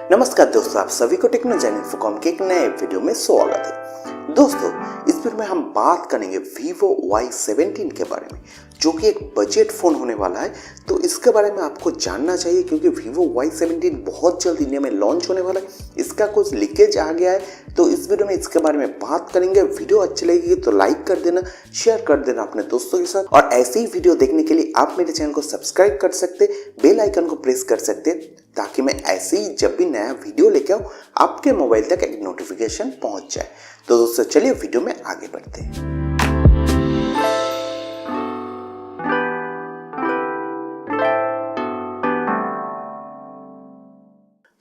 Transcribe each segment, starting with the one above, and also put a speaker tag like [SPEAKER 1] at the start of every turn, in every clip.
[SPEAKER 1] नमस्कार दोस्तों, आप सभी को टेक्नो इन्फोकॉम के एक नए वीडियो में स्वागत है। दोस्तों, इस वीडियो में हम बात करेंगे Vivo Y17 के बारे में, जो कि एक बजट फ़ोन होने वाला है। तो इसके बारे में आपको जानना चाहिए क्योंकि Vivo Y17 बहुत जल्द इंडिया में लॉन्च होने वाला है। इसका कुछ लीकेज आ गया है, तो इस वीडियो में इसके बारे में बात करेंगे। वीडियो अच्छी लगेगी तो लाइक कर देना, शेयर कर देना अपने दोस्तों के साथ, और ऐसे ही वीडियो देखने के लिए आप मेरे चैनल को सब्सक्राइब कर सकते, बेल आइकन को प्रेस कर सकते, ताकि मैं ऐसे ही जब भी नया वीडियो लेके आऊँ आपके मोबाइल तक एक नोटिफिकेशन पहुंच जाए। तो दोस्तों चलिए वीडियो में आगे बढ़ते हैं।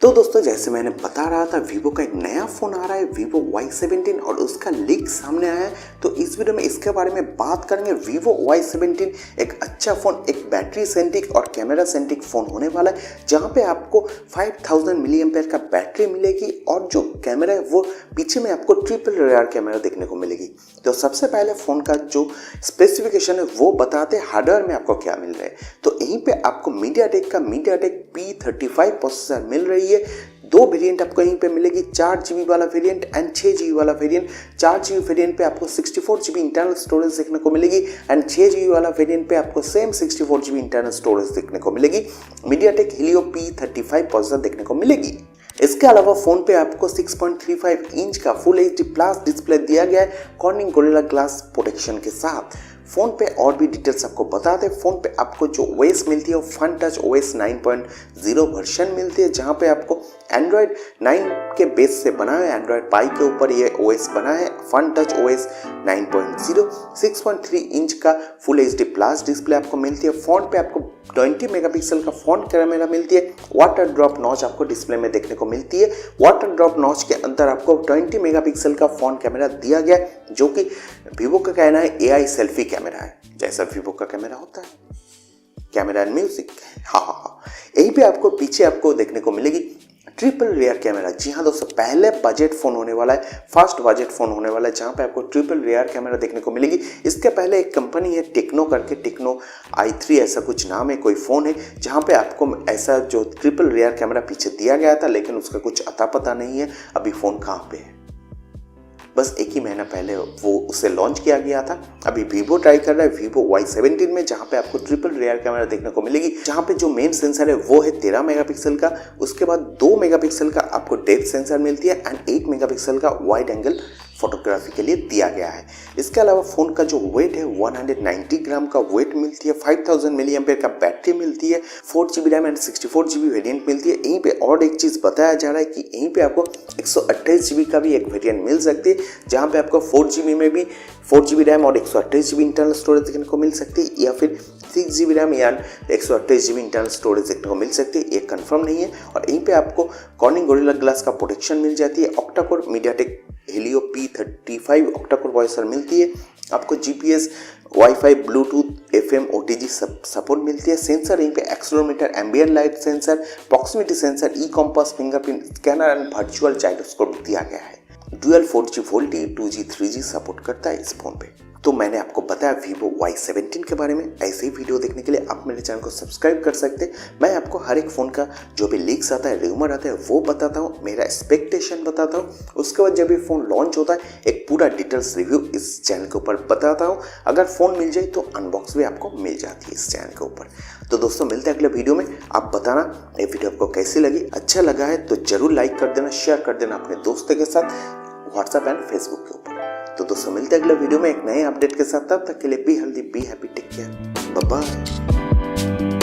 [SPEAKER 1] तो दोस्तों, जैसे मैंने बता रहा था, वीवो का एक नया फोन आ रहा है Vivo Y17, और उसका लीक सामने आया है। तो इस वीडियो में इसके बारे में बात करेंगे। Vivo Y17 एक अच्छा फोन, एक बैटरी सेंट्रिक और कैमरा सेंट्रिक फोन होने वाला है, जहां पे आपको 5000 mAh का बैटरी मिलेगी, और जो कैमरा है वो पीछे में आपको ट्रिपल रेयर कैमरा देखने को मिलेगी। तो सबसे पहले फोन का जो स्पेसिफिकेशन है वो बताते हैं हार्डवेयर में आपको क्या मिल रहा है। तो यहीं पे आपको मीडियाटेक का MEDIATEK P35 प्रोसेसर मिल रही है। दो वेरिएंट आपको यहीं पे मिलेगी, 4GB वाला वेरिएंट एंड 6GB वाला वेरिएंट। 4GB वेरिएंट पे आपको 64GB इंटरनल स्टोरेज देखने को मिलेगी, एंड 6GB वाला वेरिएंट पे आपको सेम 64GB इंटरनल स्टोरेज देखने को मिलेगी। मीडियाटेक हेलियो P35 प्रोसेसर देखने को मिलेगी। इसके अलावा फोन पे आपको 6.35 इंच का फुल HD प्लस डिस्प्ले दिया गया है, कॉर्निंग गोरिल्ला ग्लास प्रोटेक्शन के साथ। फोन पे और भी डिटेल्स आपको बता दें। फोन पे आपको जो OS मिलती है वो FUNTOUCH OS 9.0 वर्जन मिलती है, जहां पे आपको Android 9 के बेस से बना है, Android Pie के ऊपर ये OS बना है। FUNTOUCH OS 9.0 6.3 इंच का फुल HD प्लस डिस्प्ले आपको मिलती है। फोन पे आपको 20 मेगापिक्सल का फ्रंट कैमरा मिलती है। वाटर ड्रॉप नॉच आपको डिस्प्ले में देखने को मिलती है। वाटर ड्रॉप नॉच के अंदर आपको 20 मेगापिक्सल का फ्रंट कैमरा दिया गया है, जो कि Vivo का कहना है AI सेल्फी कैमरा है, जैसा Vivo का कैमरा होता है, कैमरा एंड म्यूजिक। हाँ, यहीं पे आपको पीछे आपको देखने को मिलेगी ट्रिपल रेयर कैमरा। जी हाँ दोस्तों, पहले बजट फोन होने वाला है, फर्स्ट बजट फोन होने वाला है, जहां पे आपको ट्रिपल रेयर कैमरा देखने को मिलेगी। इसके पहले एक कंपनी है टेक्नो करके, टेक्नो i3 ऐसा कुछ नाम है, कोई फोन है, जहां पे आपको ऐसा जो ट्रिपल रेयर कैमरा पीछे दिया गया था, लेकिन उसका कुछ अता पता नहीं है अभी फोन कहाँ पे है। बस एक ही महीना पहले वो उसे लॉन्च किया गया था। अभी Vivo ट्राई कर रहा है Vivo Y17 में, जहां पे आपको ट्रिपल रेयर कैमरा देखने को मिलेगी, जहां पे जो मेन सेंसर है वो है 13 मेगापिक्सल का। उसके बाद 2 मेगापिक्सल का आपको डेप्थ सेंसर मिलती है, एंड 8 मेगापिक्सल का वाइड एंगल फोटोग्राफी के लिए दिया गया है। इसके अलावा फोन का जो वेट है 190 ग्राम का वेट मिलती है। 5000 mAh का बैटरी मिलती है। 4GB RAM and 64GB variant मिलती है। यहीं पे और एक चीज बताया जा रहा है कि यहीं पे आपको 128GB का भी एक वेरिएंट मिल सकती है, जहां पे आपको 4GB में भी 4GB रैम और 128GB इंटरनल स्टोरेज देखने को मिल सकती है, या फिर 6GB रैम या 128GB इंटरनल स्टोरेज देखने को मिल सकती है। ये कंफर्म नहीं है। और यहीं पे आपको कॉर्निंग गोरिल्ला ग्लास का प्रोटेक्शन मिल जाती है। Octa core MEDIATEK Helio P35 octa core processor मिलती है। आपको GPS, WiFi, Bluetooth, FM, OTG support मिलती है। सेंसर यहीं पे accelerometer, ambient light sensor, proximity sensor, e compass, fingerprint scanner and virtual gyroscope दिया गया है। Dual 4G VOLTE 2G 3G support करता है इस फोन पे। तो मैंने आपको बताया Vivo Y17 के बारे में। ऐसे ही वीडियो देखने के लिए आप मेरे चैनल को सब्सक्राइब कर सकते हैं। मैं आपको हर एक फ़ोन का जो भी लीक्स आता है, रूमर आता है, वो बताता हूँ, मेरा एक्सपेक्टेशन बताता हूँ। उसके बाद जब ये फ़ोन लॉन्च होता है, एक पूरा डिटेल्स रिव्यू इस चैनल के ऊपर बताता हूँ। अगर फ़ोन मिल जाए तो अनबॉक्स भी आपको मिल जाती है इस चैनल के ऊपर। तो दोस्तों, मिलते हैं अगले वीडियो में। आप बताना ये वीडियो आपको कैसी लगी। अच्छा लगा है तो जरूर लाइक कर देना, शेयर कर देना अपने दोस्तों के साथ, व्हाट्सएप एंड फेसबुक के ऊपर। तो दोस्तों, मिलते हैं अगले वीडियो में एक नए अपडेट के साथ। तब तक के लिए be healthy, be happy, take care, bye bye.